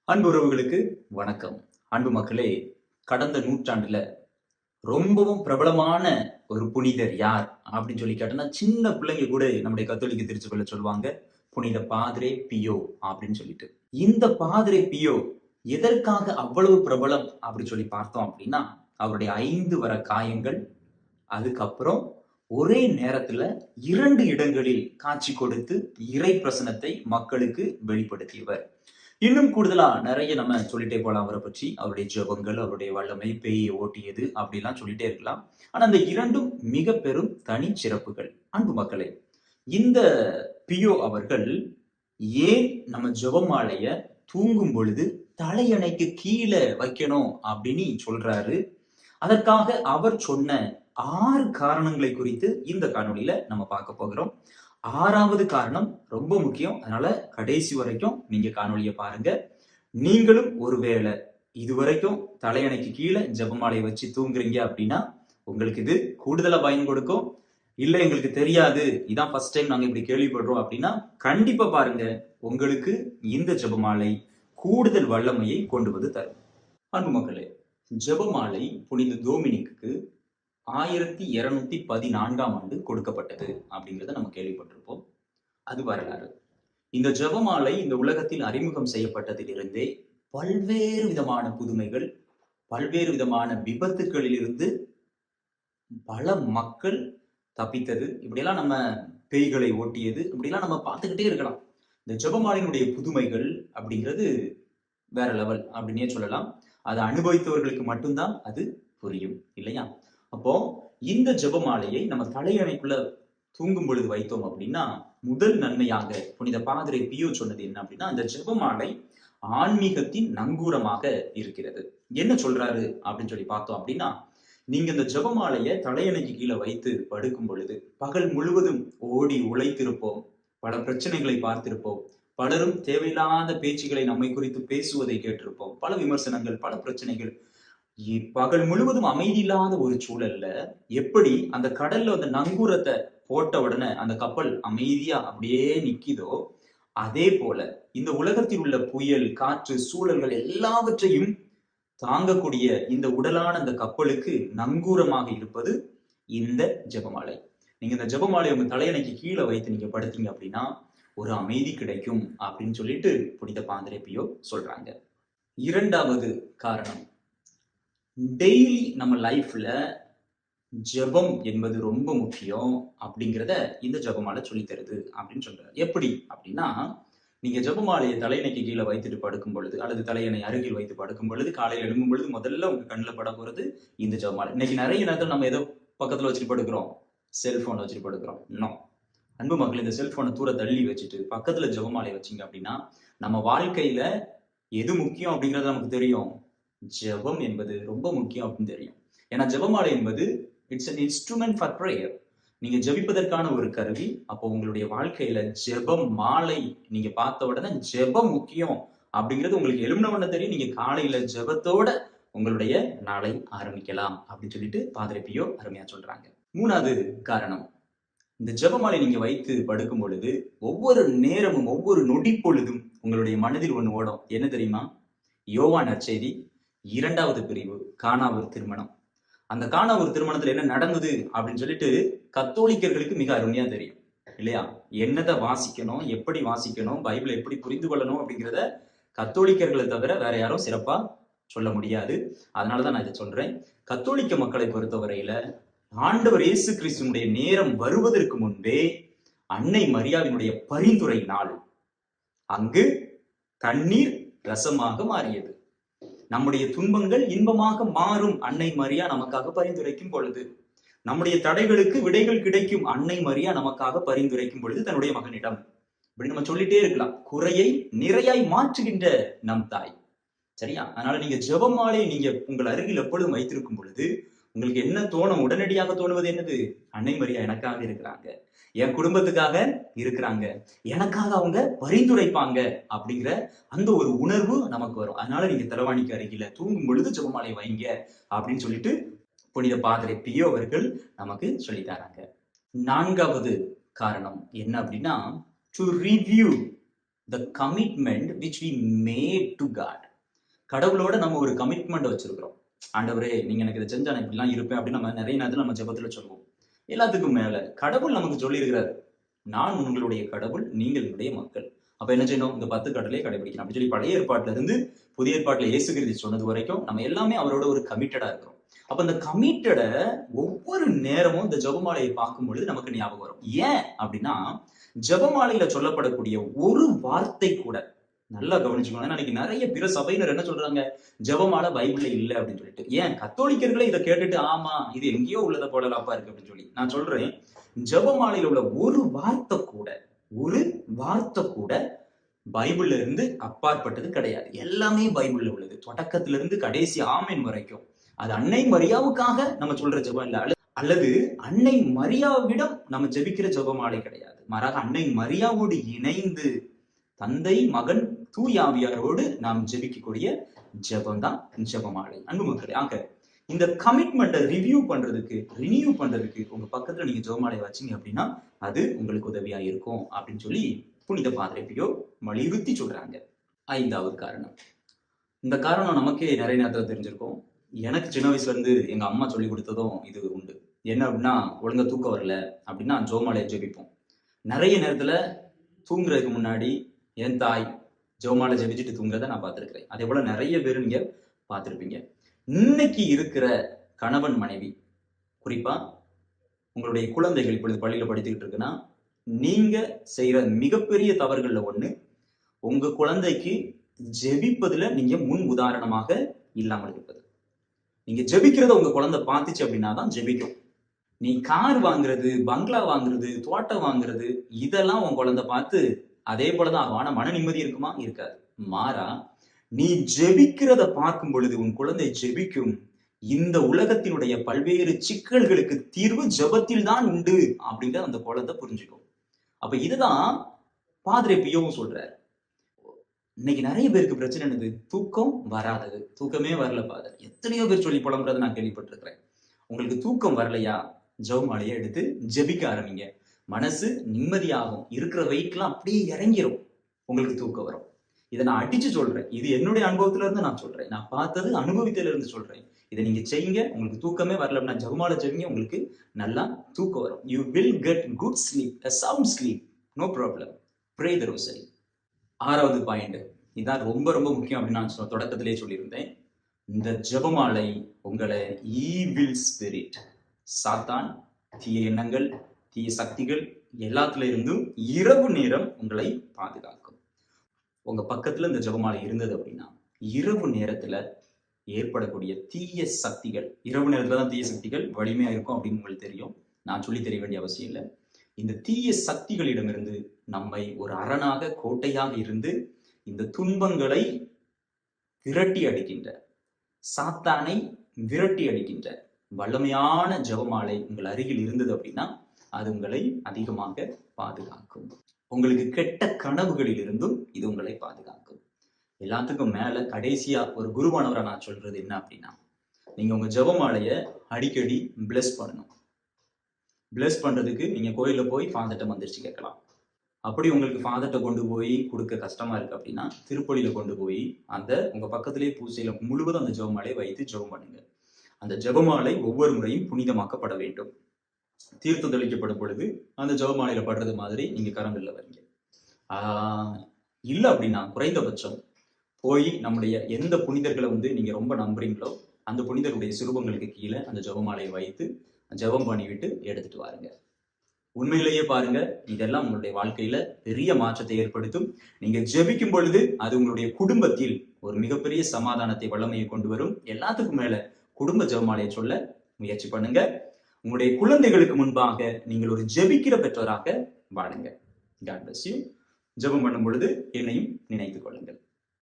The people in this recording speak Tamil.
அன்பு உறவுகளுக்கு வணக்கம். அன்பு மக்களே, கடந்த நூற்றாண்டுல ரொம்பவும் பிரபலமான ஒரு புனிதர் யார் அப்படின்னு சொல்லி கேட்டோம்னா, சின்ன பிள்ளைங்க கூட நம்முடைய கத்தோலிக்க திருச்சபையில சொல்லுவாங்க, புனித பாதிரே பியோ அப்படின்னு சொல்லிட்டு. இந்த பாதிரே பியோ எதற்காக அவ்வளவு பிரபலம் அப்படின்னு சொல்லி பார்த்தோம் அப்படின்னா, அவருடைய 5 வர காயங்கள், அதுக்கப்புறம் ஒரே நேரத்துல 2 இடங்களில் காட்சி கொடுத்து இறை பிரசனத்தை மக்களுக்கு வெளிப்படுத்தியவர். இன்னும் கூடுதலா நிறைய நம்ம சொல்லிட்டே போலாம் அவரை பற்றி. அவருடைய ஜெபங்கள், அவருடைய வல்லமை, பேயை ஓட்டியது அப்படிலாம் சொல்லிட்டே இருக்கலாம். ஆனா அந்த 2ம் மிக பெரும் தனி சிறப்புகள். அன்பு மக்களே, இந்த பியோ அவர்கள் ஏன் நம்ம ஜெபமாலைய தூங்கும் பொழுது தலையணைக்கு கீழ வைக்கணும் அப்படின்னு சொல்றாரு. அதற்காக அவர் சொன்ன 6 காரணங்களை குறித்து இந்த காணொளியில நம்ம பார்க்க போகிறோம். 6வது காரணம் ரொம்ப முக்கியம். அதனால கடைசி வரைக்கும் நீங்க காணொளிய பாருங்க. நீங்களும் ஒருவேளை இதுவரைக்கும் தலையணைக்கு கீழ ஜெபமாலைய வச்சு தூங்குறீங்க அப்படின்னா, உங்களுக்கு இது கூடுதலா பயன் கொடுக்கும். இல்ல எங்களுக்கு தெரியாது, இதான் ஃபர்ஸ்ட் டைம் நாங்க இப்படி கேள்விப்படுறோம் அப்படின்னா, கண்டிப்பா பாருங்க. உங்களுக்கு இந்த ஜெபமாலை கூடுதல் வல்லமையை கொண்டு வந்து தரும். அன்பு மக்களே, ஜெபமாலை புனித டோமினிக்கு 1214ஆம் ஆண்டு கொடுக்கப்பட்டது அப்படிங்கிறத நம்ம கேள்விப்பட்டிருப்போம். அது வரலாறு. இந்த ஜெபமாலை இந்த உலகத்தில் அறிமுகம் செய்யப்பட்டதிலிருந்தே பல்வேறு விதமான புதுமைகள், பல்வேறு விதமான விபத்துக்களிலிருந்து பல மக்கள் தப்பித்தது. இப்படியெல்லாம் நம்ம பேய்களை ஓட்டியது, இப்படிலாம் நம்ம பார்த்துக்கிட்டே இருக்கலாம். இந்த ஜெபமாலையினுடைய புதுமைகள் அப்படிங்கிறது வேற லெவல் அப்படின்னே சொல்லலாம். அதை அனுபவித்தவர்களுக்கு மட்டும்தான் அது புரியும் இல்லையா? அப்போ இந்த ஜெபமாலையை நம்ம தலையணைக்குள்ள தூங்கும் பொழுது வைத்தோம் அப்படின்னா, முதல் நன்மையாக புனித பாதிரி பியோ சொன்னது என்ன அப்படின்னா, இந்த ஜெபமாலை ஆன்மீகத்தின் நங்கூரமாக இருக்கிறது. என்ன சொல்றாரு அப்படின்னு சொல்லி பார்த்தோம் அப்படின்னா, நீங்க இந்த ஜெபமாலைய தலையணைக்கு கீழே வைத்து படுக்கும் பொழுது பகல் முழுவதும் ஓடி உழைத்திருப்போம், பல பிரச்சனைகளை பார்த்திருப்போம், பலரும் தேவையில்லாத பேச்சுகளை நம்மை குறித்து பேசுவதை கேட்டிருப்போம், பல விமர்சனங்கள், பல பிரச்சனைகள். பகல் முழுவதும் அமைதி இல்லாத ஒரு சூழல்ல எப்படி அந்த கடல்ல அந்த நங்கூரத்தை போட்ட உடனே அந்த கப்பல் அமைதியா அப்படியே நிக்குதோ, அதே போல இந்த உலகத்தில் உள்ள புயல், காற்று, சூழல்கள் எல்லாவற்றையும் தாங்கக்கூடிய இந்த உடலான அந்த கப்பலுக்கு நங்கூரமாக இருப்பது இந்த ஜெபமாலை. நீங்க இந்த ஜெபமாலை உங்க தலையணைக்கு கீழே வைத்து நீங்க படுத்தீங்க அப்படின்னா ஒரு அமைதி கிடைக்கும் அப்படின்னு சொல்லிட்டு புனித பாதிரி பியோ சொல்றாங்க. 2வது காரணம், டெய்லி நம்ம லைஃப்ல ஜெபம் என்பது ரொம்ப முக்கியம் அப்படிங்கிறத இந்த ஜெபமாலை சொல்லித் தருது அப்படின்னு சொல்றாரு. எப்படி அப்படின்னா, நீங்க ஜெபமாலையை தலையணைக்கு கீழே வைத்துட்டு படுக்கும் பொழுது அல்லது தலையணை அருகில் வைத்து படுக்கும் பொழுது காலையில் எழும்பும் பொழுது முதல்ல உங்க கண்ணுல பட போறது இந்த ஜெபமாலை. இன்னைக்கு நிறைய நேரத்தில் நம்ம ஏதோ பக்கத்துல வச்சுட்டு படுக்கிறோம், செல்போன் வச்சுட்டு படுக்கிறோம். இன்னும் அன்பு மக்கள், இந்த செல்போனை தூர தள்ளி வச்சுட்டு பக்கத்துல ஜெபமாலை வச்சீங்க அப்படின்னா நம்ம வாழ்க்கையில எது முக்கியம் அப்படிங்கிறது நமக்கு தெரியும். ஜெபம் என்பது ரொம்ப முக்கியம் அப்படின்னு தெரியும். ஏன்னா ஜெபமாலை என்பது it's an instrument for prayer. நீங்க ஜெபிப்பதற்கான ஒரு கருவி. அப்போ உங்களுடைய வாழ்க்கையில ஜெபம் மாலை நீங்க பார்த்த உடனே ஜெபம் முக்கியம் அப்படிங்கிறது உங்களுக்கு எழும்பின தெரியும். நீங்க காலையில ஜெபத்தோட உங்களுடைய நாளை ஆரம்பிக்கலாம் அப்படின்னு சொல்லிட்டு பாதிரி பியோ அருமையா சொல்றாங்க. 3வது காரணம், இந்த ஜெபமாலை நீங்க வைத்து படுக்கும் பொழுது ஒவ்வொரு நேரமும் ஒவ்வொரு நொடி பொழுதும் உங்களுடைய மனதில் ஒண்ணு ஓடும். என்ன தெரியுமா? யோவான் நற்செய்தி 2வது பிரிவு, கானா ஒரு திருமணம். அந்த கானா ஒரு திருமணத்துல என்ன நடந்தது அப்படின்னு சொல்லிட்டு கத்தோலிக்கர்களுக்கு மிக அருமையா தெரியும் இல்லையா? என்னதை வாசிக்கணும், எப்படி வாசிக்கணும், பைபிளை எப்படி புரிந்து கொள்ளணும் அப்படிங்கிறத கத்தோலிக்கர்களை தவிர வேற யாரும் சிறப்பா சொல்ல முடியாது. அதனாலதான் நான் இதை சொல்றேன். கத்தோலிக்க மக்களை பொறுத்தவரையில ஆண்டவர் இயேசு கிறிஸ்துனுடைய நேரம் வருவதற்கு முன்பே அன்னை மரியாவினுடைய பரிந்துரை நாள் அங்கு தண்ணீர் ரசமாக மாறியது. நம்முடைய துன்பங்கள் இன்பமாக மாறும் அன்னை மரியா நமக்காக பரிந்துரைக்கும் பொழுது, நம்முடைய தடைகளுக்கு விடைகள் கிடைக்கும் அன்னை மரியா நமக்காக பரிந்துரைக்கும் பொழுது தன்னுடைய மகனிடம். இப்படி நம்ம சொல்லிட்டே இருக்கலாம். குறையை நிறையாய் மாற்றுகின்ற நம் தாய். சரியா? அதனால நீங்க ஜெபமாலை நீங்க உங்கள் அருகில் எப்பொழுதும் வைத்திருக்கும் பொழுது உங்களுக்கு என்ன தோணும்? உடனடியாக தோணுவது என்னது? அன்னை மரியா எனக்காக இருக்கிறாங்க, என் குடும்பத்துக்காக இருக்கிறாங்க, எனக்காக அவங்க பரிந்துரைப்பாங்க அப்படிங்கிற அந்த ஒரு உணர்வு நமக்கு வரும். அதனால நீங்க தலைவாணிக்கு அருகில தூங்கும் பொழுது ஜெபமாலை வைங்க அப்படின்னு சொல்லிட்டு புனித பாதிரி பியோ அவர்கள் நமக்கு சொல்லி தராங்க. 4வது காரணம் என்ன அப்படின்னா, to review the commitment which we made to God. கடவுளோட நம்ம ஒரு கமிட்மெண்ட் வச்சிருக்கிறோம். ஆண்டவரே நீங்க எனக்கு இதை செஞ்சா நான் இப்படிலாம் இருப்பேன் அப்படின்னு நம்ம நிறைய நேரத்தில் நம்ம ஜெபத்துல சொல்லுவோம். எல்லாத்துக்கும் மேல கடவுள் நமக்கு சொல்லி இருக்கிறாரு, நான் உங்களுடைய கடவுள், நீங்கள் என்னுடைய மக்கள். அப்ப என்ன செய்யணும்? இந்த 10 கட்டளையை கடைபிடிக்கணும் அப்படின்னு சொல்லி பழைய ஏற்பாட்டுல இருந்து புதிய ஏற்பாட்டுல இயேசு கிறிஸ்து சொன்னது வரைக்கும் நம்ம எல்லாமே அவரோட ஒரு கமிட்டடா இருக்கிறோம். அப்ப இந்த கமிட்டட ஒவ்வொரு நேரமும் இந்த ஜெபமாலையை பார்க்கும் பொழுது நமக்கு ஞாபகம் வரும். ஏன் அப்படின்னா, ஜெபமாலையில சொல்லப்படக்கூடிய ஒரு வார்த்தை கூட, நல்லா கவனிச்சுக்கோங்க. இன்னைக்கு நிறைய பிற சபையினர் என்ன சொல்றாங்க, ஜெபமாலை பைபிள்ல இல்ல அப்படின்னு சொல்லிட்டு. ஏன் கத்தோலிக்கர்களே இதை கேட்டுட்டு ஆமா இது எங்கேயோ உள்ளதை போலலாப்பா இருக்கு அப்படின்னு சொல்லி நான் சொல்றேன், ஜெபமாலையில உள்ள ஒரு வார்த்தை கூட பைபிள்ல இருந்து அப்பாற்பட்டது கிடையாது. எல்லாமே பைபிள்ல உள்ளது, தொடக்கத்துல இருந்து கடைசி ஆமென் வரைக்கும். அது அன்னை மரியாவுக்காக நம்ம சொல்ற ஜெபம் இல்ல, அல்லது அன்னை மரியாவிடம் நம்ம ஜெபிக்கிற ஜெபமாலை கிடையாது. மாறாக அன்னை மரியாவோடு இணைந்து தந்தை மகன் தூயாவியாரோடு நாம் ஜெபிக்கக்கூடிய ஜெபம் தான் ஜெபமாலை. அன்பு மக்களே, ஆக இந்த கமிட்மெண்ட்டை ரினியூ பண்றதுக்கு உங்க பக்கத்துல நீங்க ஜெபமாலை வச்சீங்க அப்படின்னா அது உங்களுக்கு உதவியா இருக்கும் அப்படின்னு சொல்லி புனித பாதிரி பியோ வலியுறுத்தி சொல்றாங்க. 5வது காரணம். இந்த காரணம் நமக்கே நிறைய நேரத்தில் தெரிஞ்சிருக்கும். எனக்கு சின்ன வயசுல இருந்து எங்க அம்மா சொல்லி கொடுத்ததும் இது உண்டு. என்ன அப்படின்னா, ஒழுங்கா தூக்கம் வரல அப்படின்னா ஜெபமாலையை ஜெபிப்போம். நிறைய நேரத்துல தூங்குறதுக்கு முன்னாடி என் தாய் ஜெபமாலை ஜெபிச்சுட்டு தூங்குறத நான் பார்த்திருக்கிறேன். அதே போல நிறைய பேர் நீங்க பார்த்திருப்பீங்க. இன்னைக்கு இருக்கிற கணவன் மனைவி, குறிப்பா உங்களுடைய குழந்தைகள் இப்பொழுது பள்ளியில படித்துக்கிட்டு இருக்குன்னா, நீங்க செய்யற மிகப்பெரிய தவறுகள்ல ஒண்ணு, உங்க குழந்தைக்கு ஜெபிப்பதுல நீங்க முன் உதாரணமாக இல்லாமல் இருப்பது. நீங்க ஜெபிக்கிறத உங்க குழந்தை பார்த்துச்சு அப்படின்னா தான் ஜெபிக்கும். நீ கார் வாங்குறது, பங்களா வாங்குறது, தோட்டம் வாங்குறது, இதெல்லாம் உன் குழந்தை பார்த்து அதே போலதான் ஆகும். ஆனா மன நிம்மதி இருக்குமா? இருக்காது. மாறா நீ ஜெபிக்கிறத பார்க்கும் பொழுது உன் குழந்தை ஜெபிக்கும். இந்த உலகத்தினுடைய பல்வேறு சிக்கல்களுக்கு தீர்வு ஜெபத்தில் தான் உண்டு அப்படிங்கிற அந்த குழந்தை புரிஞ்சுக்கும். அப்ப இதுதான் பாதிரி பியோவும் சொல்றாரு. இன்னைக்கு நிறைய பேருக்கு பிரச்சனை என்னது? தூக்கம் வராதது. தூக்கமே வரல பாதர். எத்தனையோ பேர் சொல்லி புலம்புறதை நான் கேள்விப்பட்டிருக்கிறேன். உங்களுக்கு தூக்கம் வரலையா? ஜெபமாலையை எடுத்து ஜெபிக்க ஆரம்பிங்க. மனசு நிம்மதியாகும். இருக்கிற வெயிட்லாம் அப்படியே இறங்கிரும். உங்களுக்கு தூக்கம் வரும். இதை நான் அடிச்சு சொல்றேன். இது என்னுடைய அனுபவத்துல இருந்து நான் சொல்றேன். நான் பார்த்தது அனுபவத்தில இருந்து சொல்றேன். இதை நீங்க செய்யுங்க. உங்களுக்கு தூக்கமே வரல அப்படின்னா ஜெபமாலை செய்யுங்க. உங்களுக்கு நல்லா தூக்கம் வரும். You will get good sleep, a sound sleep, no problem. Pray the rosary. 6வது பாயிண்ட், இதான் ரொம்ப ரொம்ப முக்கியம் அப்படின்னு நான் தொடக்கத்திலேயே சொல்லியிருந்தேன். இந்த ஜெபமாலை உங்களை ஈவில் ஸ்பிரிட், சாத்தான், தீய எண்ணங்கள், தீய சக்திகள் எல்லாத்துல இருந்தும் இரவு நேரம் உங்களை பாதுகாக்கும். உங்க பக்கத்துல இந்த ஜெபமாலை இருந்தது அப்படின்னா இரவு நேரத்துல ஏற்படக்கூடிய தீய சக்திகள், இரவு நேரத்துல தான் தீய சக்திகள் வலிமையா இருக்கும் அப்படின்னு உங்களுக்கு தெரியும். நான் சொல்லி தெரிய வேண்டிய அவசியம் இல்லை. இந்த தீய சக்திகளிடமிருந்து நம்மை ஒரு அரணாக, கோட்டையாக இருந்து இந்த துன்பங்களை விரட்டி அடிக்கின்ற, சாத்தானை விரட்டி அடிக்கின்ற வல்லமையான ஜெபமாலை உங்கள் அருகில் இருந்தது அப்படின்னா அது உங்களை அதிகமாக பாதுகாக்கும். உங்களுக்கு கெட்ட கனவுகளில் இருந்தும் இது உங்களை பாதுகாக்கும். எல்லாத்துக்கும் மேல கடைசியா ஒரு குருவானவரை நான் சொல்றது என்ன அப்படின்னா, நீங்க உங்க ஜெபமாலைய அடிக்கடி பிளஸ் பண்ணணும். பிளஸ் பண்றதுக்கு நீங்க கோயில போய் ஃபாதர்ட்ட மந்திரிச்சு கேட்கலாம். அப்படி உங்களுக்கு ஃபாதர்ட்ட கொண்டு போய் கொடுக்க கஷ்டமா இருக்கு அப்படின்னா திருப்பலியில கொண்டு போய் அந்த உங்க பக்கத்திலேயே பூசையில முழுவதும் அந்த ஜெபமாலையை வைத்து ஜெபம் பண்ணுங்க. அந்த ஜெபமாலை ஒவ்வொரு முறையும் புனிதமாக்கப்பட வேண்டும். தீர்த்தம் தெளிக்கப்படும் பொழுது அந்த ஜெபமாலையில படுறது மாதிரி நீங்க கரங்கள்ல வரீங்க. இல்ல அப்படின்னா குறைந்தபட்சம் போய் நம்முடைய எந்த புனிதர்களை நீங்க ரொம்ப நம்புறீங்களோ அந்த புனிதருடைய சுரூபங்களுக்கு கீழே அந்த ஜெபமாலையை வைத்து ஜெபம் பண்ணிவிட்டு எடுத்துட்டு வாருங்க. உண்மையிலேயே பாருங்க, இதெல்லாம் உங்களுடைய வாழ்க்கையில பெரிய மாற்றத்தை ஏற்படுத்தும். நீங்க ஜெபிக்கும் பொழுது அது உங்களுடைய குடும்பத்தில் ஒரு மிகப்பெரிய சமாதானத்தை, வல்லமையை கொண்டு வரும். எல்லாத்துக்கும் மேல குடும்ப ஜெபமாலையை சொல்ல முயற்சி பண்ணுங்க. உங்களுடைய குழந்தைகளுக்கு முன்பாக நீங்கள் ஒரு ஜெபிக்கிற பெற்றோராக வாழுங்க. God bless you. ஜெபம் பண்ணும் பொழுது என்னையும் நினைத்துக் கொள்ளுங்கள்.